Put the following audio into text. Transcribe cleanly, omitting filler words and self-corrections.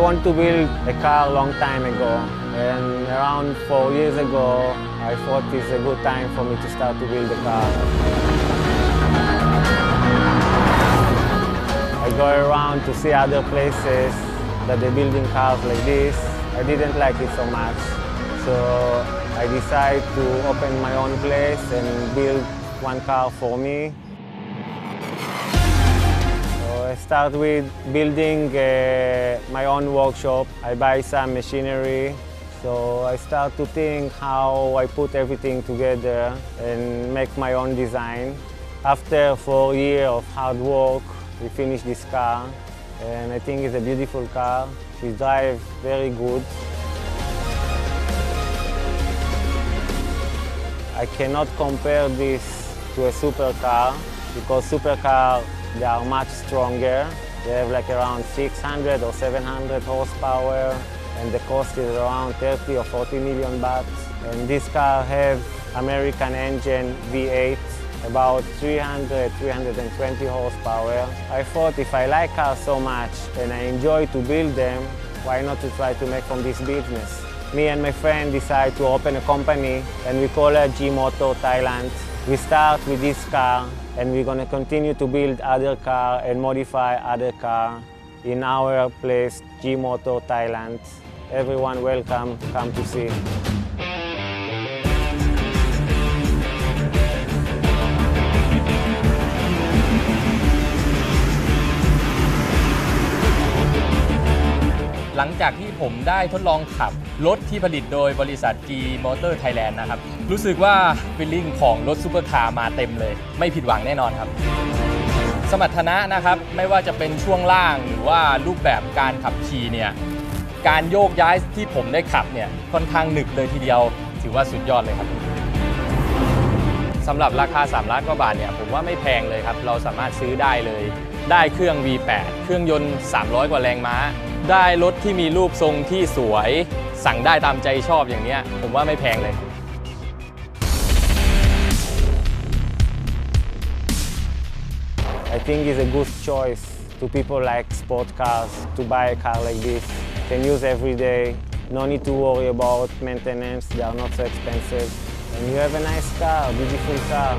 want to build a car a long time ago, and around 4 years ago, I thought it's a good time for me to start to build a car. I go around to see other places that they're building cars like this. I didn't like it so much, so I decided to open my own place and build one car for me. I start with building my own workshop. I buy some machinery. So I start to think how I put everything together and make my own design. After 4 years of hard work, we finished this car. And I think it's a beautiful car. It drives very good. I cannot compare this to a supercar because supercar they are much stronger. They have like around 600 or 700 horsepower, and the cost is around 30 or 40 million bucks. And this car have American engine V8, about 300, 320 horsepower. I thought if I like cars so much and I enjoy to build them, why not to try to make from this business? Me and my friend decided to open a company, and we call it G-Motor Thailand. We start with this car, and we're going to continue to build other cars and modify other cars in our place, G-Motor Thailand. Everyone welcome, come to see.หลังจากที่ผมได้ทดลองขับรถที่ผลิตโดยบริษัท G-Motor Thailand นะครับรู้สึกว่าฟีลลิ่งของรถซุปเปอร์คาร์มาเต็มเลยไม่ผิดหวังแน่นอนครับสมรรถนะนะครับไม่ว่าจะเป็นช่วงล่างหรือว่ารูปแบบการขับขี่เนี่ยการโยกย้ายที่ผมได้ขับเนี่ยค่อนข้างหนึบเลยทีเดียวถือว่าสุดยอดเลยครับสำหรับราคา3 ล้านกว่าบาทเนี่ยผมว่าไม่แพงเลยครับเราสามารถซื้อได้เลยได้เครื่อง V8 เครื่องยนต์300 กว่าแรงม้าได้รถที่มีรูปทรงที่สวยสั่งได้ตามใจชอบอย่างเนี้ยผมว่าไม่แพงเลย I think it's a good choice to people like sport cars to buy a car like this. Can use every day, no need to worry about maintenance, they are not so expensive. And you have a nice car, beautiful car.